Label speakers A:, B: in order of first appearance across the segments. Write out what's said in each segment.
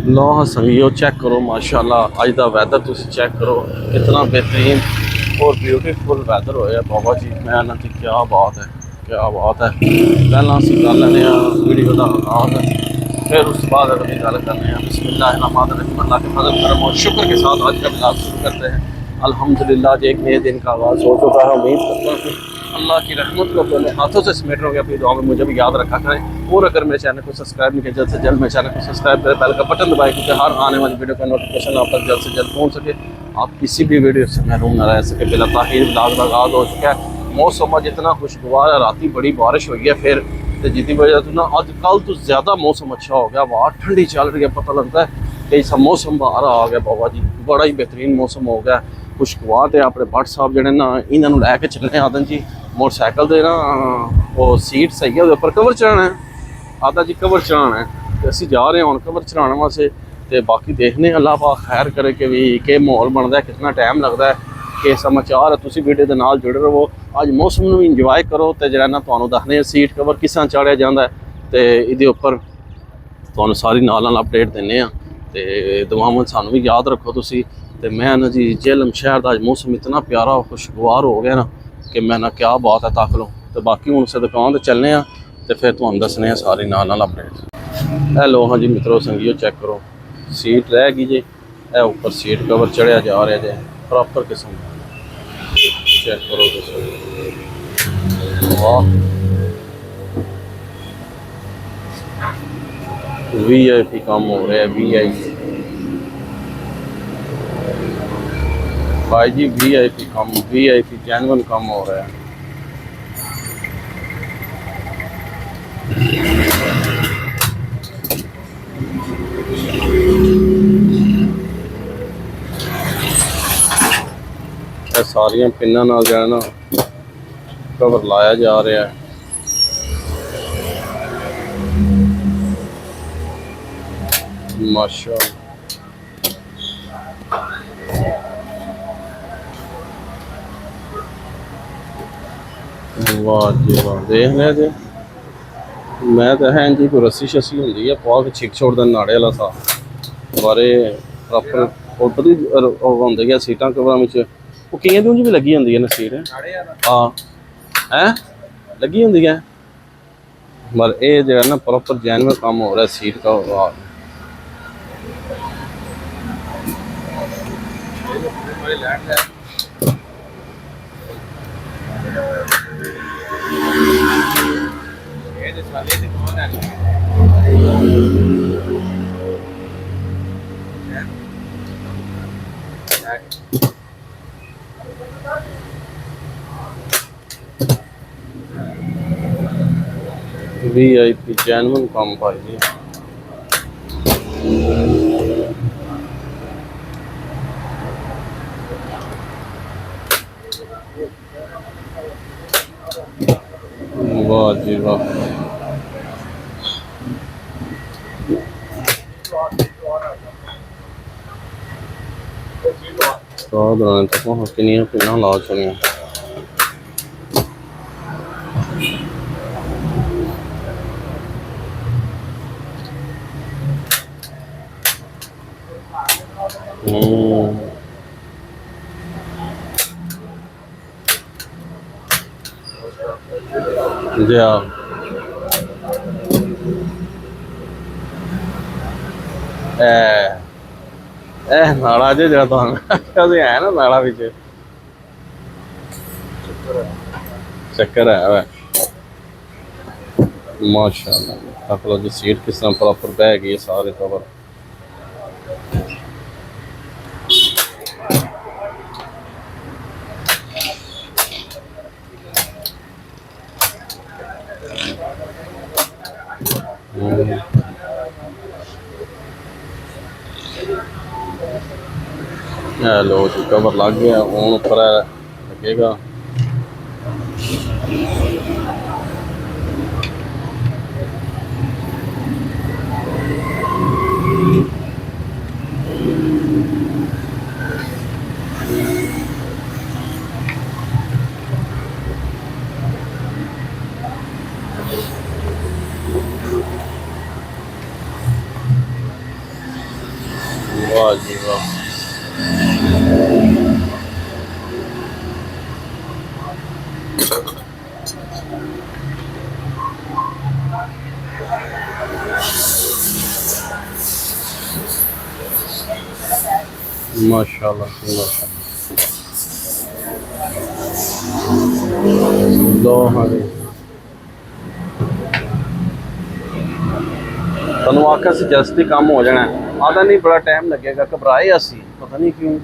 A: लो हाँ संगियो चेक करो माशाल्लाह अज का वैदर तुम चेक करो इतना बेहतरीन और ब्यूटीफुल वैदर होया बाबा जी मैं ना जी क्या बात है पहला असीं कर लैने वीडियो का आगाज फिर उस बाद अगली गल करने बिस्मिल्लाहिर्रहमानिर्रहीम अल्लाह के फजल करम और शुक्र के साथ आज का ब्लॉग शुरू करते हैं। अल्हम्दुलिल्लाह जी एक नए दिन का आगाज़ हो चुका है। उम्मीद करता हूँ अल्लाह की रहमत को अपने हाथों से समेट रहोगे। अपनी दुआ में मुझे भी याद रखा करें और अगर मेरे चैनल को सब्सक्राइब नहीं किया जल्द से जल्द मेरे चैनल को सब्सक्राइब करें, बेल का बटन दबाएं क्योंकि हर आने वाली वीडियो का नोटिफिकेशन आप तक जल्द से जल्द पहुँच सके, आप किसी भी वीडियो से महरूम न रह सके। बिला ताखीर ब्लॉग का आगाज़ हो चुका है। मौसम अज इतना खुशगवार है, राती बड़ी बारिश हुई है फिर तो जिसकी वजह से ना अज कल तो ज़्यादा मौसम अच्छा हो गया, बाहर ठंडी चल रही है, पता लगता है कि ऐसा मौसम बाहर आ गया। बाबा जी बड़ा ही बेहतरीन मौसम हो गया, खुशगवार है। अपने भट्ट साहब जड़े ना इन्होंने लैके चलने आदन जी मोटरसाइकिल के ना वो सीट सही है उपर कवर चढ़ाना है, आदा जी कवर चढ़ाना है तो असी जा रहे हैं हम कवर चढ़ाने वास्ते। तो बाकी देखने अल्लाह पाक खैर करे कि भी के माहौल बनता है, कितना टाइम लगता है, कि समाचार है। तुम वीडियो के नाल जुड़े रहो, अज मौसम में इंजॉय करो। तो जरा ना तुहानू दसने सीट कवर किस तरह चाढ़िया जाता है तो ये उपर तुहानू सारी नाल अपडेट देने। तो दुआवां सानू भी याद रखो तुसी। तो मैं ना जी झेलम शहर का अज मौसम इतना प्यारा खुशगवार हो गया ना कि मैं ना क्या बात है तक लो। तो बाकी हूँ उस दुकान पर चलने तो फिर तुहानू दसने सारी नाल अपडेट। हेलो हाँ जी मित्रों संगियो चेक करो सीट रह गई जी, ए ऊपर सीट कवर चढ़िया जा रहा जे प्रॉपर किस्म चेक करो वाह VIP काम हो रहा है। VIP भाई जी VIP काम VIP जेन्युइन काम हो रहा है। सारिया पिना नाल जो है ना कवर लाया जा रहा है। माशा वाह जी वाह देख लिया जी। मैं तो है जी कोई रस्सी शस्सी होंगी है पा के छिक छोड़ दें नाड़े वाला सा बारे प्रॉपर उपर ही होंगे गया सीटा कवर में वो कई भी भी लगी होंगी ना सीट हाँ है लगी होंगी है पर ये जो है ना प्रॉपर जेन्युइन काम हो रहा है सीट का। VIP जेन्युइन काम भाई जी। वाह जी वाह तो किनिया पिना ला चुनिया जी हाँ नाड़ा जे जरा तो है ना नाड़ा पिछे चक्कर है वै माशाल्लाह अपना जी सीट किस तरह प्रॉपर बह गई है सारे कवर। लो जी कवर लग गया हूँ उपर लगेगा। वाह जी वाह। माशाल्लाह माशाल्लाह। लो हाँ जी, तनु आखा सी जल्दी काम हो जाना, आधा नहीं बड़ा टाइम लगेगा, घबराए असी पता नहीं क्यों,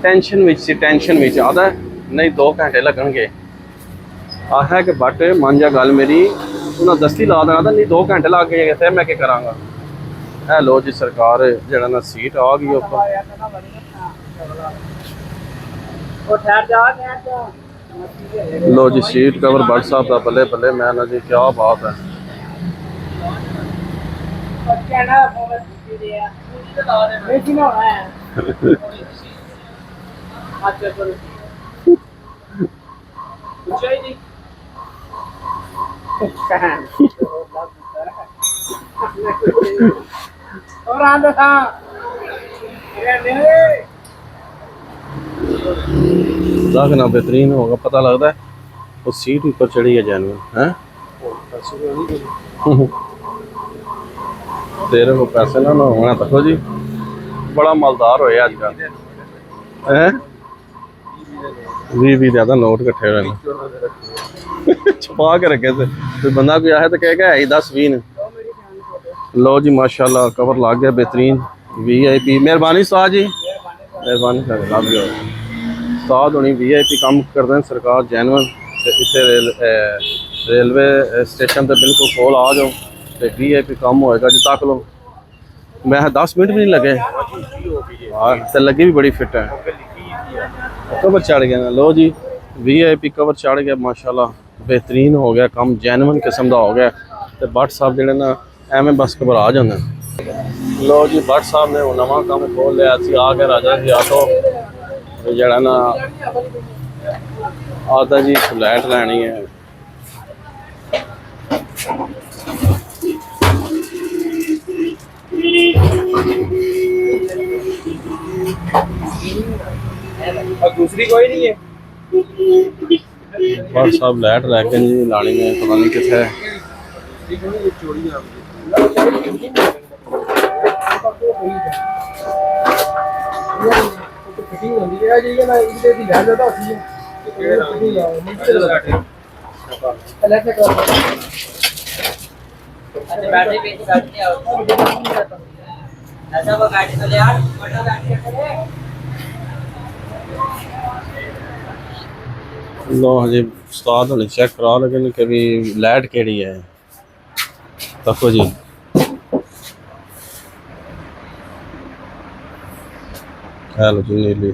A: टेंशन में सी, टेंशन में आधा नहीं 2 घंटे लगनगे। आखा कि बट मन जा गल मेरी उन्हें दस्ती ला देना, नहीं 2 घंटे लग गए थे, मैं क्या करांगा। है लो जी सरकार जरा ना सीट आ गई ऊपर। लो जी सीट कवर बट साहब का बल्ले बल्ले, मैं ना जी क्या बात है। ना बेहतरीन होगा, पता लगता है वो सीट ऊपर चढ़ी है जैनुअन है। तेरे को पैसे ना होना तको जी, बड़ा मालदार होए अजकल है। 20 ज़्यादा नोट कट्ठे हुए छुपा के रखे थे, कोई बंदा कोई आए तो कहेगा है ही 10-20 ने। लो जी माशाल्लाह कवर लग गया बेहतरीन VIP। मेहरबानी उस्ताद जी, मेहरबानी कर लग गया। उस्ताद होनी VIP काम करते हैं सरकार जैनुअन। इतने रेलवे स्टेशन तो बिल्कुल कोल आ जाओ तो VIP काम होएगा जी। तक लो मैं 10 मिनट भी नहीं लगे, हाँ तो लगी भी बड़ी फिट है। कवर चढ़ गया ना, लो जी VIP कवर चढ़ गया माशाल्लाह, बेहतरीन हो गया काम, जैनुअन किस्म का हो गया। तो भट्ट साहब जो ना एवं बस घबरा जाते। लो जी भट्ट साहब ने नवा काम खोल लिया, असी आ के राजा जी आटो जरा ना आता जी फ्लैट लैनी है।
B: दूसरी कोई नहीं है।
A: भट्ट साहब लैट लैके जी लानी है, पता नहीं कितने लो हजे उस्ताद होने चेक करा लेकिन कभी लाइट केड़ी है तको जी। हेलो जी नीली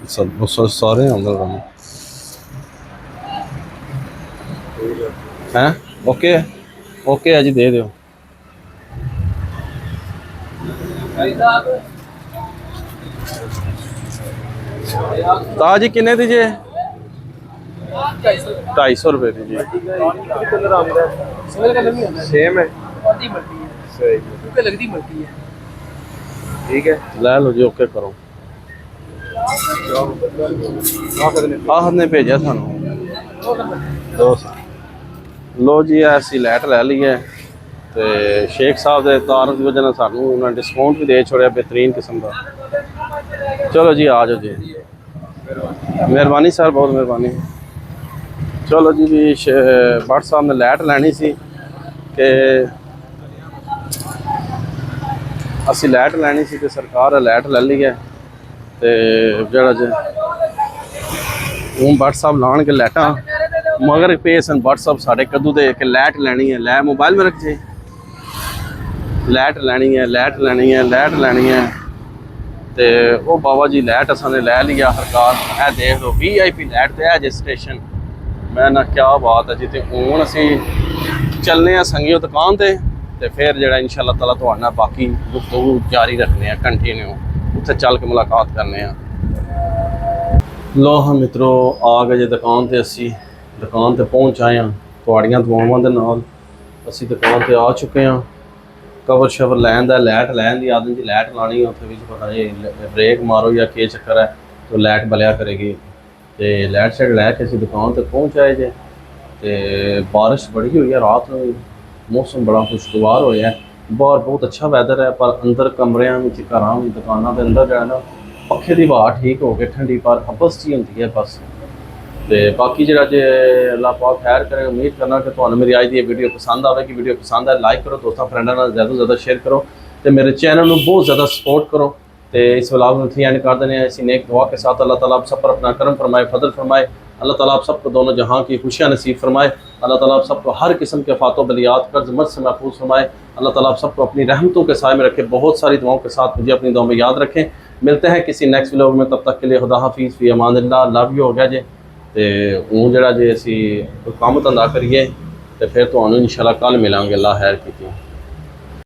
A: सब सारे अंदर हैं। ओके ओके है जी, दे दो। ताजी किन्ने दीजिए? 250 रुपये दीजिए।
B: सेम है, ठीक है
A: ले लो जी, ओके करो। आह ने भेजा सानू 200। लो जी ऐसी लाइट ले ली है तो शेख साहब के तार की वजह सानू उन्होंने डिस्काउंट भी दे छोड़ा बेहतरीन किस्म का। चलो जी आ जाओ जी, मेहरबानी सर बहुत मेहरबानी। चलो जी भी भट्ट साहब ने लाइट लैनी सी कि असी लाइट लैनी सी, सरकार लाइट ले ली है तो जरा जे हूँ भट्ट साहब लान के लाइटा मगर पे सन भट्ट साहब साढ़े कदू दे कि लाइट लैनी है, लै मोबाइल में रख जे लाइट लैनी है, लाइट लैनी है, लाइट लैनी है। तो वो बाबा जी लाइट असाने लै लिया सरकार, है देख लो VIP लाइट तो है जे स्टेशन। मैं ना क्या बात है जी। तो हूँ असी चलने संगियो दुकान ते फिर जो इंशाअल्लाह ताला तो बाकी गुफ्तगू जारी रखने कंटिन्यू, उत्थे चल के मुलाकात करने। लो हाँ मित्रों आ गए जी दुकान ते, असी दुकान ते पहुँच आए हैं। थोड़ियां दुआवां दे नाल असी दुकान ते आ चुके हैं ਕਵਰ ਸ਼ਵਰ ਲੈਣ ਦਾ, ਲਾਈਟ ਲੈਣ ਦੀ ਆਦਤ ਦੀ, ਲਾਈਟ ਲਾਣੀ ਉੱਥੇ ਵਿੱਚ ਪਤਾ ਨਹੀਂ ਬ੍ਰੇਕ ਮਾਰੋ ਜਾਂ ਕੀ ਚੱਕਰ ਹੈ ਤਾਂ ਲਾਈਟ ਬਲਿਆ ਕਰੇਗੀ। ਤੇ ਲਾਈਟ ਸ਼ੈਡ ਲੈ ਕੇ ਅਸੀਂ ਦੁਕਾਨ ਤੇ ਪਹੁੰਚ ਆਏ ਜੇ। ਤੇ ਬਾਰਿਸ਼ ਬੜੀ ਹੋਈ ਹੈ ਰਾਤ ਨੂੰ ਵੀ, ਮੌਸਮ ਬੜਾ ਖੁਸ਼ਗਵਾਰ ਹੋਇਆ ਹੈ। ਬਾਹਰ ਬਹੁਤ ਅੱਛਾ ਵੈਦਰ ਹੈ, ਪਰ ਅੰਦਰ ਕਮਰਿਆਂ ਵਿੱਚ, ਘਰਾਂ ਵਿੱਚ, ਦੁਕਾਨਾਂ ਦੇ ਅੰਦਰ ਜਿਹੜਾ ਨਾ ਪੱਖੇ ਦੀ ਹਵਾ ਠੀਕ ਹੋ ਕੇ ਠੰਡੀ ਪਰ ਹਬਸ ਜੀ ਹੁੰਦੀ ਹੈ ਬਸ। ਤੇ ਬਾਕੀ ਜਿਹੜਾ ਜੇ ਅੱਲਾਹ ਪਾਕ ਖੈਰ ਕਰੇ, ਉਮੀਦ ਕਰਨਾ ਕਿ ਤੁਹਾਨੂੰ ਮੇਰੀ ਅੱਜ ਦੀ ਇਹ ਵੀਡੀਓ ਪਸੰਦ ਆਵੇਗੀ। ਵੀਡੀਓ ਪਸੰਦ ਆਏ ਲਾਈਕ ਕਰੋ, ਦੋਸਤਾਂ ਫਰੈਂਡਾਂ ਨਾਲ ਜ਼ਿਆਦਾ ਤੋਂ ਜ਼ਿਆਦਾ ਸ਼ੇਅਰ ਕਰੋ ਤੇ ਮੇਰੇ ਚੈਨਲ ਨੂੰ ਬਹੁਤ ਜ਼ਿਆਦਾ ਸਪੋर्ट करो। तो इस व्लॉग में इतनी एंड कर देने इसी नेक दुआ के साथ अल्लाह ताला आप सब पर अपना करम फरमाए, फजल फरमाए। अल्लाह ताला आप सबको दोनों जहां की खुशियां नसीब फरमाए। अल्लाह ताला आप सबको हर किस्म के फ़ातो बलियात कर्ज मर्ज से महफूज फरमाए। अल्लाह ताला आप सबको अपनी रहमतों के साए में रखे, बहुत सारी दुआओं के साथ मुझे अपनी दुआ में याद रखें। मिलते हैं किसी नेक्स्ट व्लॉग में, तब तक के लिए खुदा हाफिज़, फ़ी अमानिल्लाह। लव यू हो गया जे। तो हूँ जरा जे असी कोई काम धंधा करिए तो फिर तो इंशाल्लाह कल मिलांगे। अल्लाह खैर कीती।